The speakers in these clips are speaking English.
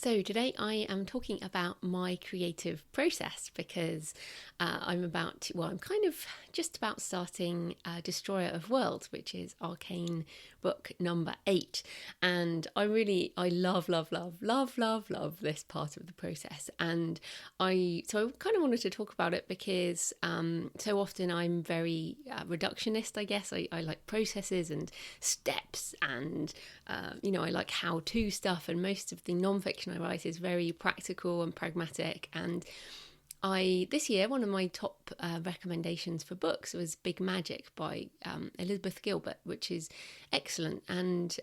So today I am talking about my creative process because I'm kind of just about starting Destroyer of Worlds, which is Arcane book number 8. And I love this part of the process. And so I kind of wanted to talk about it because so often I'm very reductionist, I guess. I like processes and steps and, I like how-to stuff, and most of the non-fiction I write is very practical and pragmatic. And this year, one of my top recommendations for books was Big Magic by Elizabeth Gilbert, which is excellent. And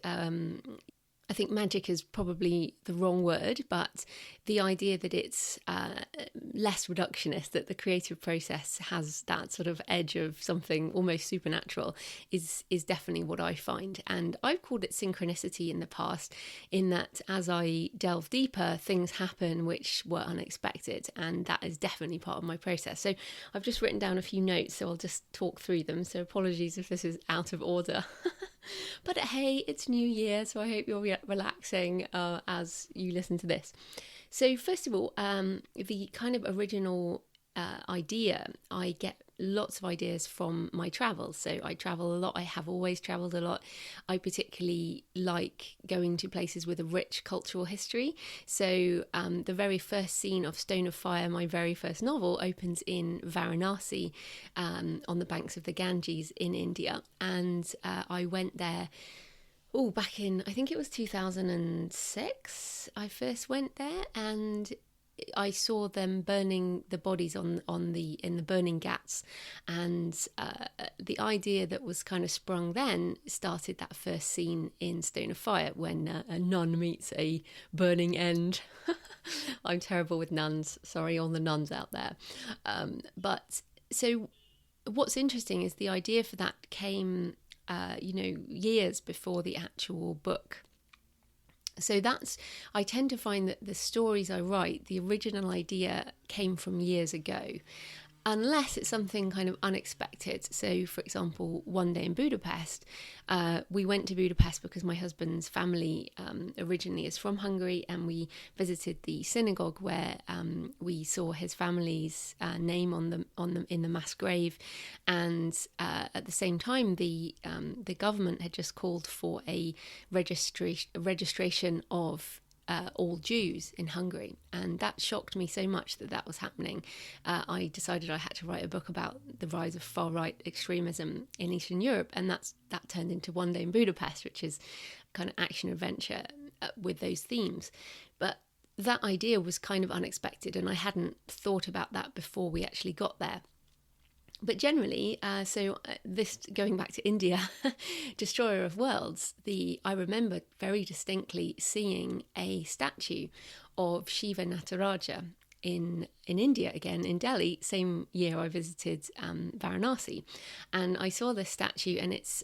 I think magic is probably the wrong word, but the idea that it's less reductionist, that the creative process has that sort of edge of something almost supernatural is definitely what I find. And I've called it synchronicity in the past, in that as I delve deeper, things happen which were unexpected, and that is definitely part of my process. So I've just written down a few notes, so I'll just talk through them. So apologies if this is out of order. But hey, it's New Year, so I hope you're relaxing as you listen to this. So first of all, the kind of original idea, I get lots of ideas from my travels. So I travel a lot. I have always traveled a lot. I particularly like going to places with a rich cultural history. So the very first scene of Stone of Fire, my very first novel, opens in Varanasi, on the banks of the Ganges in India. And I went there back in, I think it was 2006, I first went there, and I saw them burning the bodies in the burning ghats, and the idea that was kind of sprung then started that first scene in Stone of Fire when a nun meets a burning end. I'm terrible with nuns, sorry all the nuns out there. But so what's interesting is the idea for that came years before the actual book. So I tend to find that the stories I write, the original idea came from years ago, unless it's something kind of unexpected. So, for example, one day in Budapest, we went to Budapest because my husband's family originally is from Hungary, and we visited the synagogue where we saw his family's name on them in the mass grave, and at the same time, the government had just called for a registration of all Jews in Hungary, and that shocked me so much that was happening. I decided I had to write a book about the rise of far-right extremism in Eastern Europe, and that turned into One Day in Budapest, which is kind of action-adventure with those themes. But that idea was kind of unexpected, and I hadn't thought about that before we actually got there. But generally, this going back to India, Destroyer of Worlds, I remember very distinctly seeing a statue of Shiva Nataraja in India, again in Delhi, same year I visited Varanasi. And I saw this statue, and it's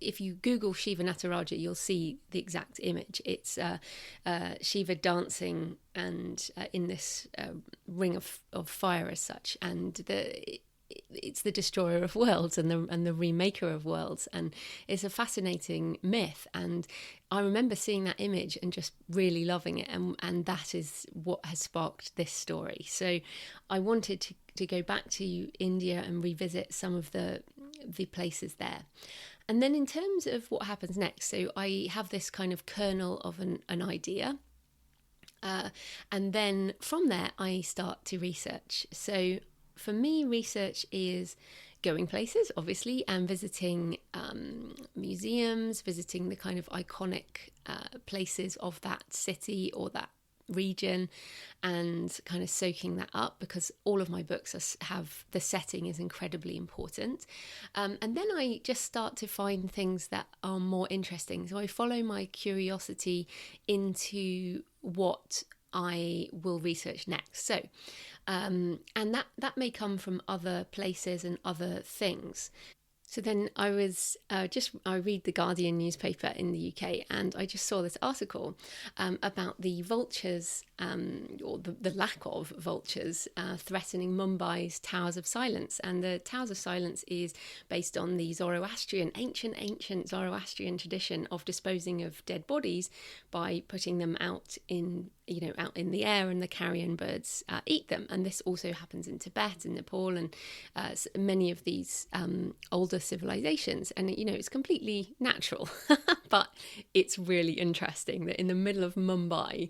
if you Google Shiva Nataraja, you'll see the exact image. It's Shiva dancing and in this ring of fire as such, and it's the destroyer of worlds and the remaker of worlds, and it's a fascinating myth. And I remember seeing that image and just really loving it, and that is what has sparked this story. So I wanted to go back to India and revisit some of the places there. And then in terms of what happens next, so I have this kind of kernel of an idea. And then from there, I start to research. So for me, research is going places, obviously, and visiting museums, visiting the kind of iconic places of that city or that region, and kind of soaking that up, because all of my books have the setting is incredibly important. And then I just start to find things that are more interesting. So I follow my curiosity into what I will research next. So and that may come from other places and other things. So then I was I read the Guardian newspaper in the UK, and I just saw this article about the vultures, or the lack of vultures, threatening Mumbai's Towers of Silence. And the Towers of Silence is based on the Zoroastrian, ancient Zoroastrian tradition of disposing of dead bodies by putting them out in the air, and the carrion birds eat them. And this also happens in Tibet and Nepal and many of these older civilizations. And it's completely natural, but it's really interesting that in the middle of Mumbai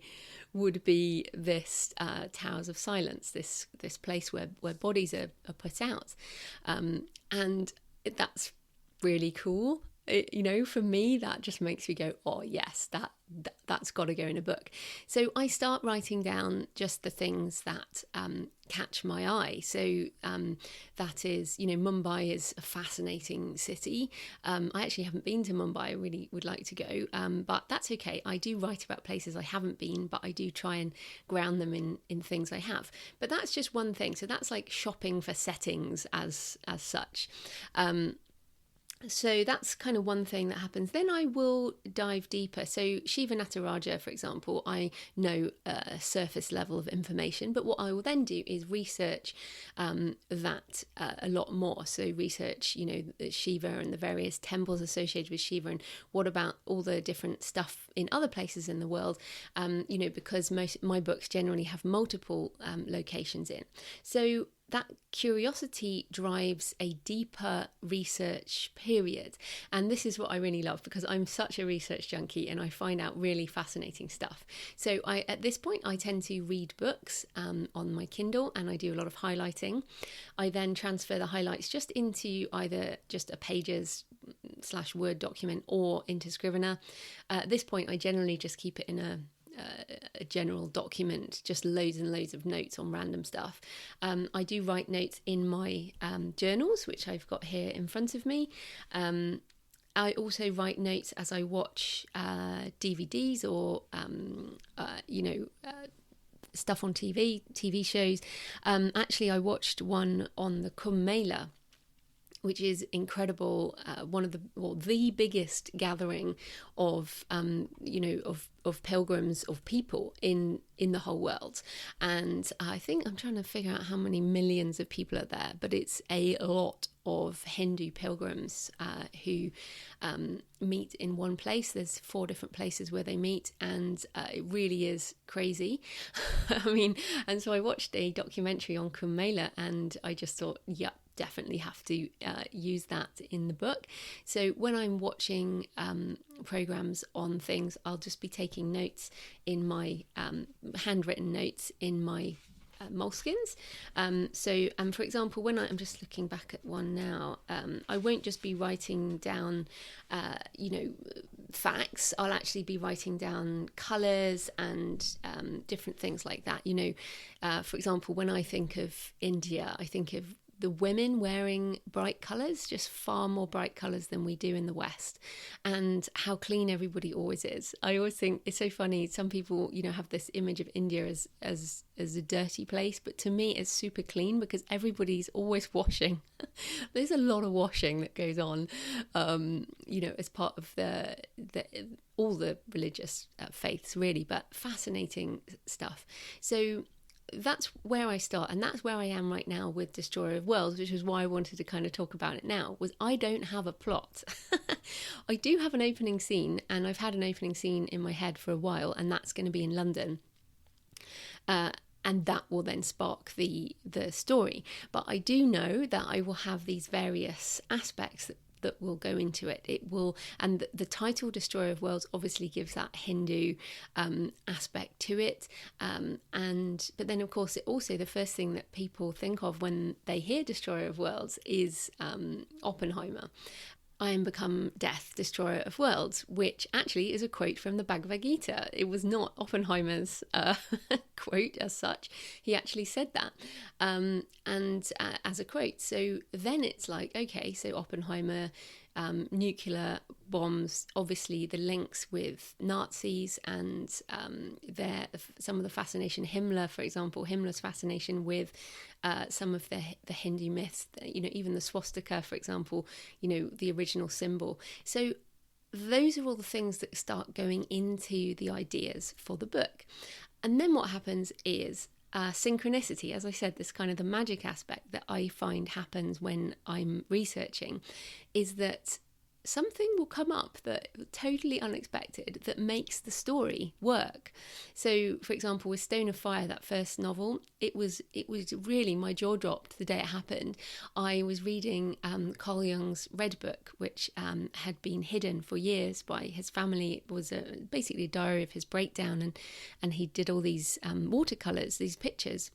would be this Towers of Silence, this place where bodies are put out, and that's really cool. For me, that just makes me go, oh yes, that's got to go in a book. So I start writing down just the things that catch my eye. So that is, Mumbai is a fascinating city. I actually haven't been to Mumbai. I really would like to go, but that's okay. I do write about places I haven't been, but I do try and ground them in things I have. But that's just one thing. So that's like shopping for settings as such. So that's kind of one thing that happens. Then I will dive deeper. So Shiva Nataraja, for example, I know a surface level of information, but what I will then do is research that a lot more. So research, Shiva and the various temples associated with Shiva, and what about all the different stuff in other places in the world, because my books generally have multiple locations in. So that curiosity drives a deeper research period. And this is what I really love, because I'm such a research junkie and I find out really fascinating stuff. So at this point, I tend to read books on my Kindle, and I do a lot of highlighting. I then transfer the highlights just into either just a Pages/Word document or into Scrivener. At this point, I generally just keep it in a general document, just loads and loads of notes on random stuff. I do write notes in my journals, which I've got here in front of me. I also write notes as I watch DVDs or stuff on TV shows. Actually, I watched one on the Kumbh Mela, which is incredible. One of the biggest gathering of pilgrims, of people in the whole world. And I think I'm trying to figure out how many millions of people are there, but it's a lot of Hindu pilgrims who meet in one place. There's 4 different places where they meet, and it really is crazy. And so I watched a documentary on Kumbh Mela, and I just thought, yep, definitely have to use that in the book. So when I'm watching programs on things, I'll just be taking notes in my handwritten notes in my moleskins. For example, when I'm just looking back at one now, I won't just be writing down facts. I'll actually be writing down colours and different things like that. For example, when I think of India, I think of the women wearing bright colours, just far more bright colours than we do in the West, and how clean everybody always is. I always think it's so funny. Some people, have this image of India as a dirty place, but to me it's super clean because everybody's always washing. There's a lot of washing that goes on, as part of all the religious faiths, really, but fascinating stuff. So that's where I start, and that's where I am right now with Destroyer of Worlds, which is why I wanted to kind of talk about it now. Was I don't have a plot. I do have an opening scene, and I've had an opening scene in my head for a while, and that's going to be in London, and that will then spark the story. But I do know that I will have these various aspects that will go into it. It will, and the title Destroyer of Worlds obviously gives that Hindu aspect to it, but then of course it also, the first thing that people think of when they hear Destroyer of Worlds is Oppenheimer. I am become death, destroyer of worlds, which actually is a quote from the Bhagavad Gita. It was not Oppenheimer's quote as such. He actually said that as a quote. So then it's like, okay, so Oppenheimer nuclear bombs, obviously the links with Nazis and some of the fascination, Himmler, for example, Himmler's fascination with some of the Hindu myths, even the swastika, for example, the original symbol. So those are all the things that start going into the ideas for the book. And then what happens is synchronicity, as I said, this kind of the magic aspect that I find happens when I'm researching, is that something will come up that totally unexpected that makes the story work. So, for example, with Stone of Fire, that first novel, it was really, my jaw dropped the day it happened. I was reading Carl Jung's Red Book, which had been hidden for years by his family. It was basically a diary of his breakdown, and he did all these watercolours, these pictures,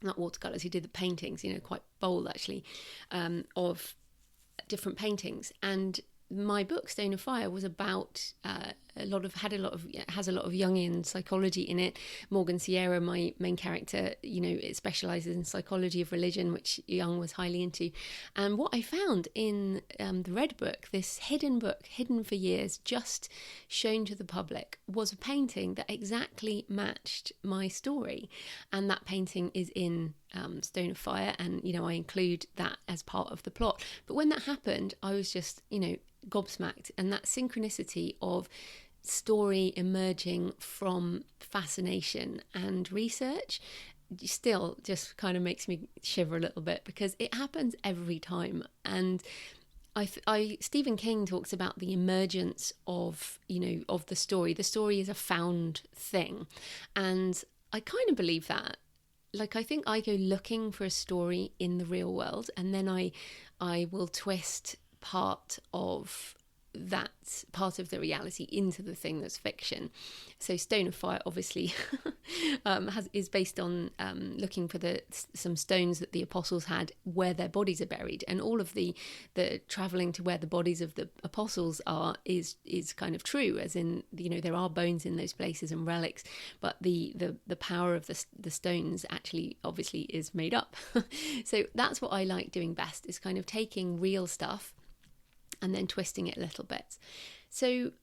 not watercolours, he did the paintings, quite bold actually, of different paintings. And my book Stone of Fire was about has a lot of Jungian psychology in it. Morgan Sierra, my main character, it specializes in psychology of religion, which Jung was highly into. And what I found in the Red Book, this hidden book, hidden for years, just shown to the public, was a painting that exactly matched my story. And that painting is in Stone of Fire, and I include that as part of the plot. But when that happened, I was just gobsmacked. And that synchronicity of story emerging from fascination and research still just kind of makes me shiver a little bit, because it happens every time. And Stephen King talks about the emergence of the story. The story is a found thing, and I kind of believe that. Like, I think I go looking for a story in the real world, and then I will twist part of the reality into the thing that's fiction. So Stone of Fire obviously is based on looking for some stones that the apostles had where their bodies are buried, and all of the travelling to where the bodies of the apostles are is kind of true, as in there are bones in those places and relics, but the power of the stones actually obviously is made up. So that's what I like doing best, is kind of taking real stuff and then twisting it a little bit. So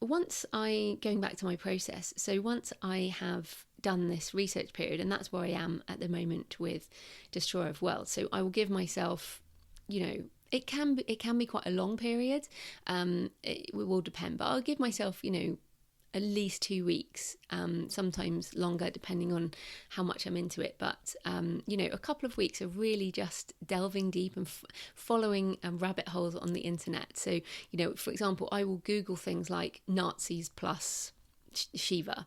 going back to my process, so once I have done this research period, and that's where I am at the moment with Destroyer of Worlds, so I will give myself, it can be quite a long period, it will depend, but I'll give myself, at least 2 weeks, sometimes longer depending on how much I'm into it, but a couple of weeks of really just delving deep and following rabbit holes on the internet. So for example, I will Google things like Nazis plus Shiva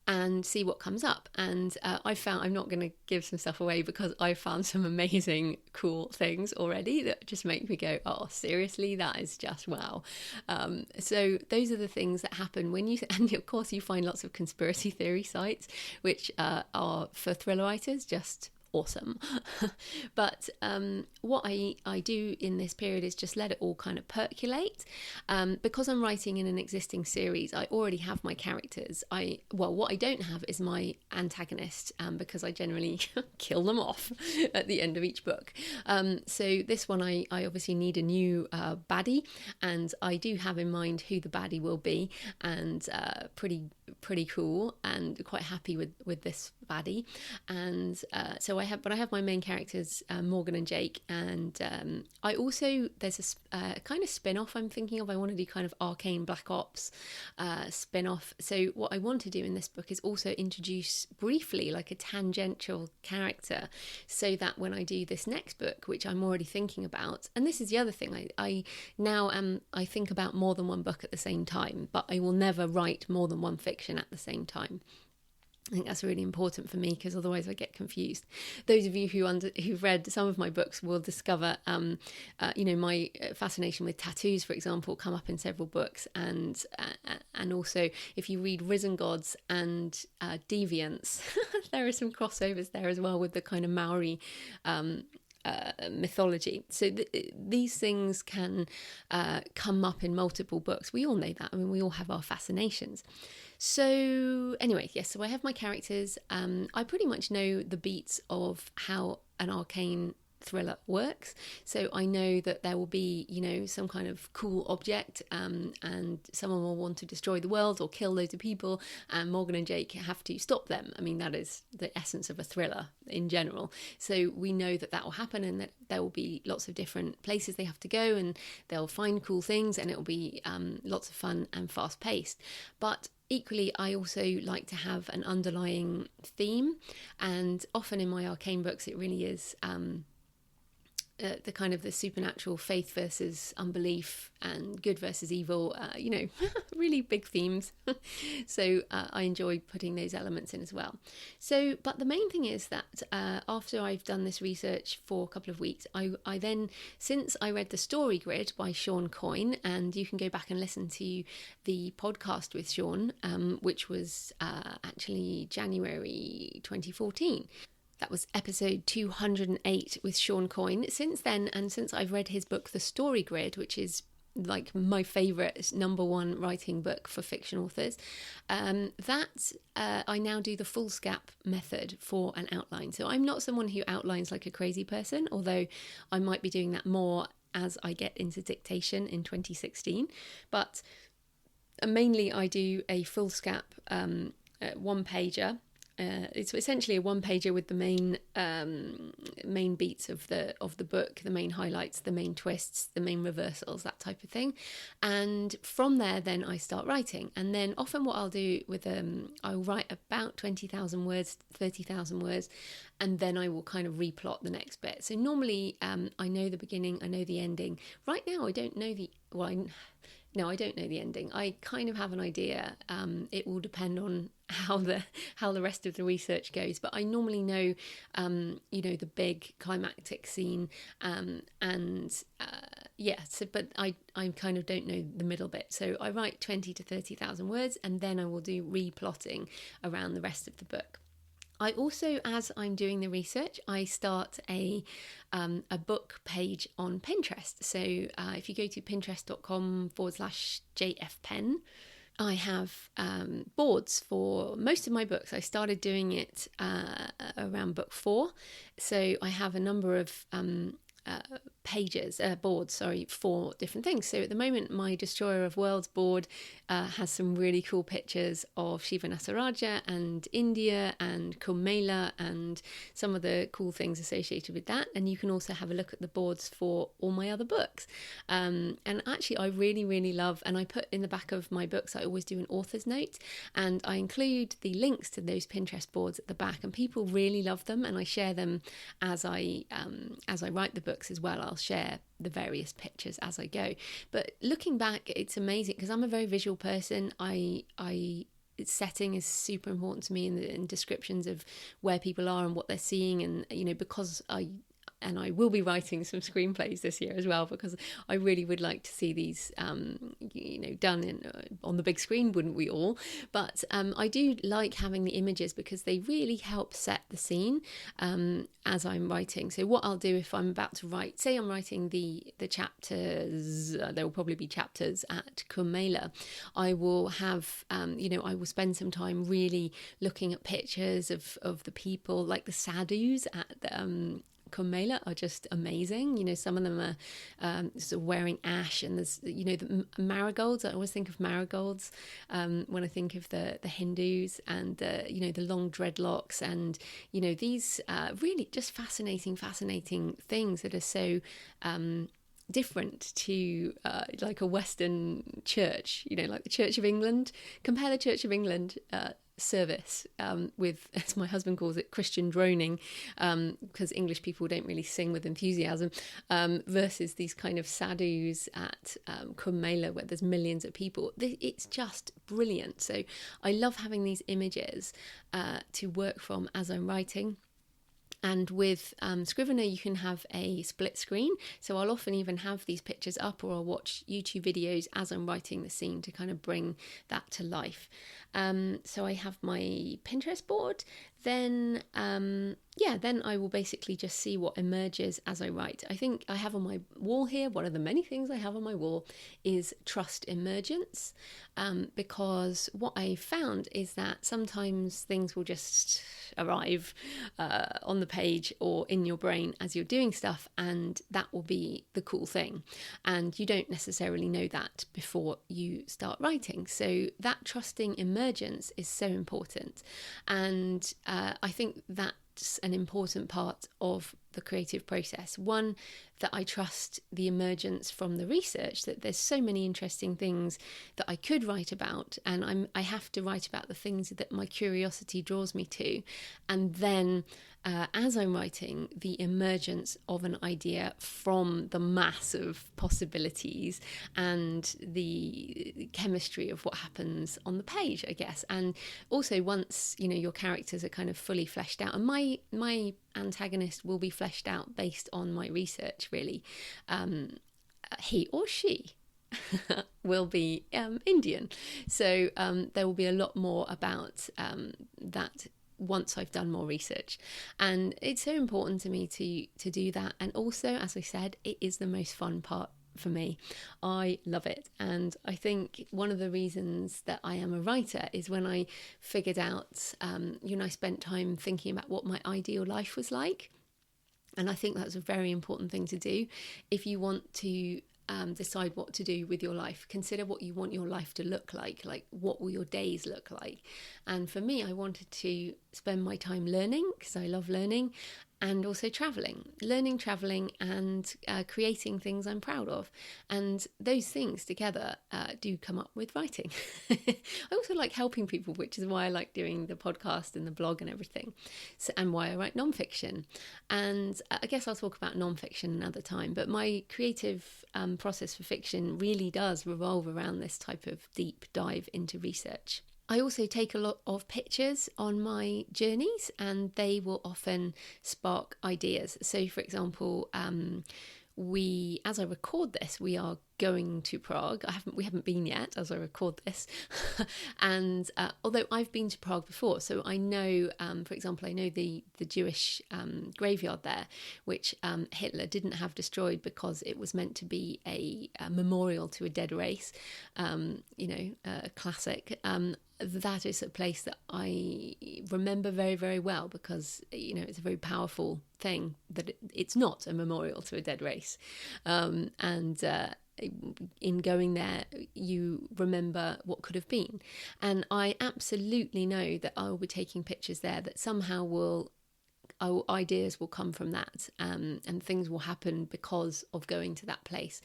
and see what comes up. And I'm not going to give some stuff away, because I found some amazing, cool things already that just make me go, oh, seriously, that is just wow. So those are the things that happen and of course you find lots of conspiracy theory sites, which are for thriller writers just awesome. But what I do in this period is just let it all kind of percolate. Because I'm writing in an existing series, I already have my characters. What I don't have is my antagonist, because I generally kill them off at the end of each book. So this one I obviously need a new baddie, and I do have in mind who the baddie will be, and pretty cool, and quite happy with this baddie. And so I have my main characters, Morgan and Jake, and I also, there's a kind of spin-off I'm thinking of. I want to do kind of Arcane Black Ops spin-off. So what I want to do in this book is also introduce briefly like a tangential character, so that when I do this next book, which I'm already thinking about, and this is the other thing, I think about more than one book at the same time, but I will never write more than one fiction at the same time. I think that's really important for me, because otherwise I get confused. Those of you who've read some of my books will discover, my fascination with tattoos, for example, come up in several books, and also if you read Risen Gods and Deviants, there are some crossovers there as well with the kind of Maori mythology. So these things can come up in multiple books. We all know that. I mean, we all have our fascinations. So anyway, yes, so I have my characters. I pretty much know the beats of how an arcane thriller works. So I know that there will be, some kind of cool object, and someone will want to destroy the world or kill loads of people, and Morgan and Jake have to stop them. I mean, that is the essence of a thriller in general. So we know that will happen, and that there will be lots of different places they have to go, and they'll find cool things, and it will be lots of fun and fast paced. But equally, I also like to have an underlying theme, and often in my arcane books it really is the kind of the supernatural, faith versus unbelief, and good versus evil, really big themes. So I enjoy putting those elements in as well. So, but the main thing is that after I've done this research for a couple of weeks, I then, since I read The Story Grid by Sean Coyne, and you can go back and listen to the podcast with Sean, which was actually January 2014. That was episode 208 with Sean Coyne. Since then, and since I've read his book, The Story Grid, which is like my favourite number one writing book for fiction authors, I now do the Foolscap method for an outline. So I'm not someone who outlines like a crazy person, although I might be doing that more as I get into dictation in 2016. But mainly I do a Foolscap one-pager. It's essentially a one-pager with the main beats of the book, the main highlights, the main twists, the main reversals, that type of thing. And from there, then I start writing. And then often what I'll do with I'll write about 20,000 words, 30,000 words, and then I will kind of replot the next bit. So normally, I know the beginning, I know the ending. Right now, I don't know I don't know the ending. I kind of have an idea. It will depend on how the rest of the research goes. But I normally know, the big climactic scene, but I kind of don't know the middle bit. So I write 20 to 30,000 words, and then I will do replotting around the rest of the book. I also, as I'm doing the research, I start a book page on Pinterest. So if you go to pinterest.com/J.F.Penn, I have boards for most of my books. I started doing it around book 4. So I have a number of boards for different things. So at the moment, my Destroyer of Worlds board has some really cool pictures of Shiva Nasaraja and India and Kumbh Mela and some of the cool things associated with that. And you can also have a look at the boards for all my other books. And actually, I really, really love, and I put in the back of my books, I always do an author's note, and I include the links to those Pinterest boards at the back, and people really love them, and I share them as I write the books as well. I'll share the various pictures as I go. But looking back, it's amazing because I'm a very visual person. Setting is super important to me, in descriptions of where people are and what they're seeing, and because I will be writing some screenplays this year as well, because I really would like to see these, done on the big screen, wouldn't we all? But I do like having the images because they really help set the scene as I'm writing. So what I'll do if I'm about to write, say I'm writing the chapters, there will probably be chapters at Kumbh Mela, I will have, I will spend some time really looking at pictures of the people, like the sadhus at Kumbh Mela are just amazing. Some of them are sort of wearing ash, and there's the marigolds. I always think of marigolds when I think of the Hindus, and the long dreadlocks, and these really just fascinating things that are so different to like a Western church, like the Church of England. Compare the Church of England service with, as my husband calls it, Christian droning, because English people don't really sing with enthusiasm, versus these kind of sadhus at Kumbh Mela, where there's millions of people. It's just brilliant. So I love having these images to work from as I'm writing. And with Scrivener, you can have a split screen. So I'll often even have these pictures up, or I'll watch YouTube videos as I'm writing the scene to kind of bring that to life. So I have my Pinterest board. Then then I will basically just see what emerges as I write. I think I have on my wall here, one of the many things I have on my wall is trust emergence, because what I found is that sometimes things will just arrive on the page or in your brain as you're doing stuff, and that will be the cool thing. And you don't necessarily know that before you start writing. So that trusting emergence is so important. And I think that's an important part of the creative process. One, that I trust the emergence from the research, that there's so many interesting things that I could write about, and I have to write about the things that my curiosity draws me to. And then as I'm writing, the emergence of an idea from the mass of possibilities and the chemistry of what happens on the page, I guess. And also once, your characters are kind of fully fleshed out, and my antagonist will be fleshed out based on my research, really. He or she will be Indian. So there will be a lot more about that once I've done more research. And it's so important to me to do that. And also, as I said, it is the most fun part for me. I love it. And I think one of the reasons that I am a writer is when I figured out, I spent time thinking about what my ideal life was like. And I think that's a very important thing to do. If you want to decide what to do with your life, consider what you want your life to look like what will your days look like. And for me, I wanted to spend my time learning, because I love learning, and also traveling, and creating things I'm proud of. And those things together do come up with writing. I also like helping people, which is why I like doing the podcast and the blog and everything, and why I write nonfiction. And I guess I'll talk about nonfiction another time, but my creative process for fiction really does revolve around this type of deep dive into research. I also take a lot of pictures on my journeys, and they will often spark ideas. So, for example, as I record this, we are going to Prague. We haven't been yet as I record this. And although I've been to Prague before, so I know, for example, I know the Jewish graveyard there, which Hitler didn't have destroyed because it was meant to be a memorial to a dead race, a classic. That is a place that I remember very, very well, because, it's a very powerful thing that it's not a memorial to a dead race. In going there, you remember what could have been. And I absolutely know that I will be taking pictures there that somehow ideas will come from that, and things will happen because of going to that place.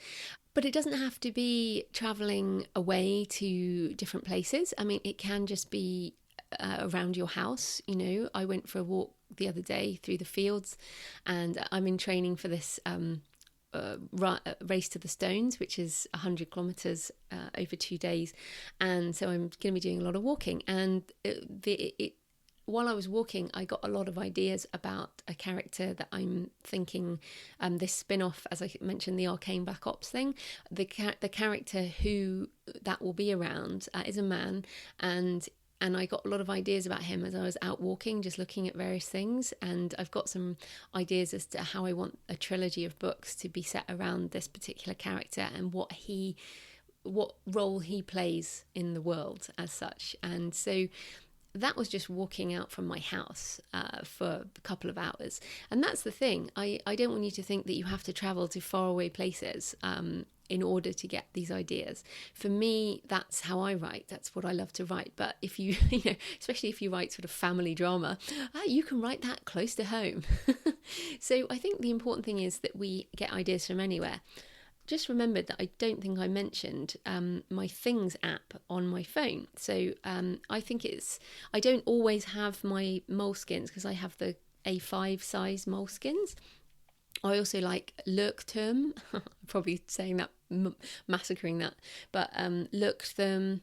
But it doesn't have to be traveling away to different places. I mean, it can just be around your house. I went for a walk the other day through the fields, and I'm in training for this race to the stones, which is 100 kilometers over 2 days. And so I'm going to be doing a lot of walking. And while I was walking, I got a lot of ideas about a character that I'm thinking, this spin-off, as I mentioned, the Arcane Black Ops thing. The character who that will be around is a man, and I got a lot of ideas about him as I was out walking, just looking at various things. And I've got some ideas as to how I want a trilogy of books to be set around this particular character and what role he plays in the world as such. And so that was just walking out from my house for a couple of hours. And that's the thing. I don't want you to think that you have to travel to faraway places in order to get these ideas. For me, that's how I write. That's what I love to write. But if you, especially if you write sort of family drama, you can write that close to home. So I think the important thing is that we get ideas from anywhere. Just remembered that I don't think I mentioned my Things app on my phone. So I think I don't always have my moleskins, because I have the A5 size moleskins. I also like Leuchtturm, probably saying that, massacring that, but Leuchtturm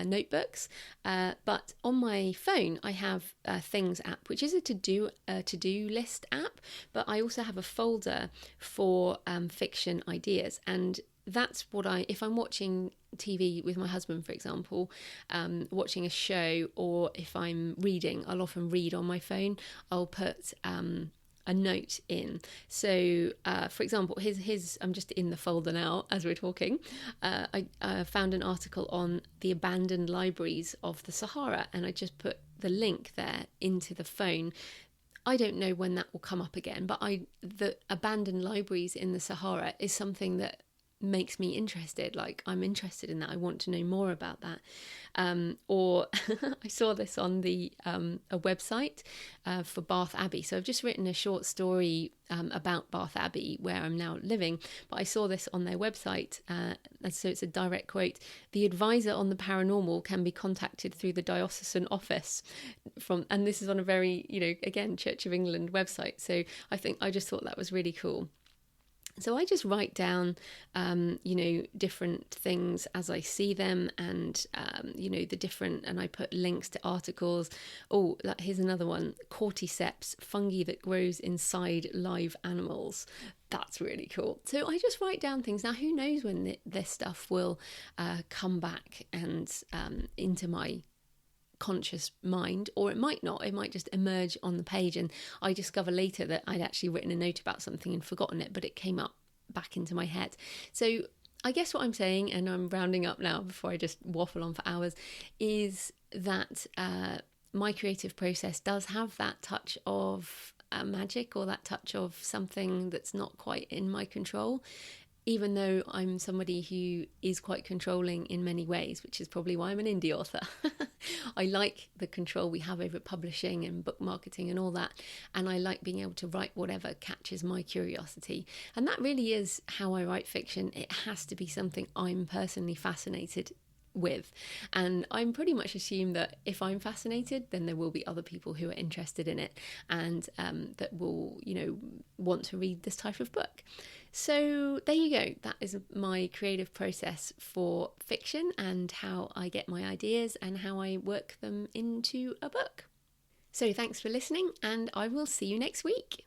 notebooks. But on my phone, I have Things app, which is a to-do list app, but I also have a folder for fiction ideas. And that's what if I'm watching TV with my husband, for example, watching a show, or if I'm reading, I'll often read on my phone. I'll put a note in. So, for example, I'm just in the folder now as we're talking. I found an article on the abandoned libraries of the Sahara, and I just put the link there into the phone. I don't know when that will come up again, but the abandoned libraries in the Sahara is something that makes me interested. Like, I'm interested in that. I want to know more about that. Or I saw this on a website for Bath Abbey. So I've just written a short story about Bath Abbey, where I'm now living, but I saw this on their website. And so it's a direct quote: "The advisor on the paranormal can be contacted through the diocesan office," and this is on a very, again, Church of England website. So I just thought that was really cool. So I just write down, different things as I see them, and, and I put links to articles. Oh, here's another one: cordyceps, fungi that grows inside live animals. That's really cool. So I just write down things. Now, who knows when this stuff will come back and into my conscious mind, or it might not. It might just emerge on the page, and I discover later that I'd actually written a note about something and forgotten it, but it came up back into my head. So I guess what I'm saying, and I'm rounding up now before I just waffle on for hours, is that my creative process does have that touch of magic, or that touch of something that's not quite in my control. Even though I'm somebody who is quite controlling in many ways, which is probably why I'm an indie author. I like the control we have over publishing and book marketing and all that. And I like being able to write whatever catches my curiosity. And that really is how I write fiction. It has to be something I'm personally fascinated with. And I'm pretty much assume that if I'm fascinated, then there will be other people who are interested in it, and that will, want to read this type of book. So there you go. That is my creative process for fiction, and how I get my ideas and how I work them into a book. So thanks for listening, and I will see you next week.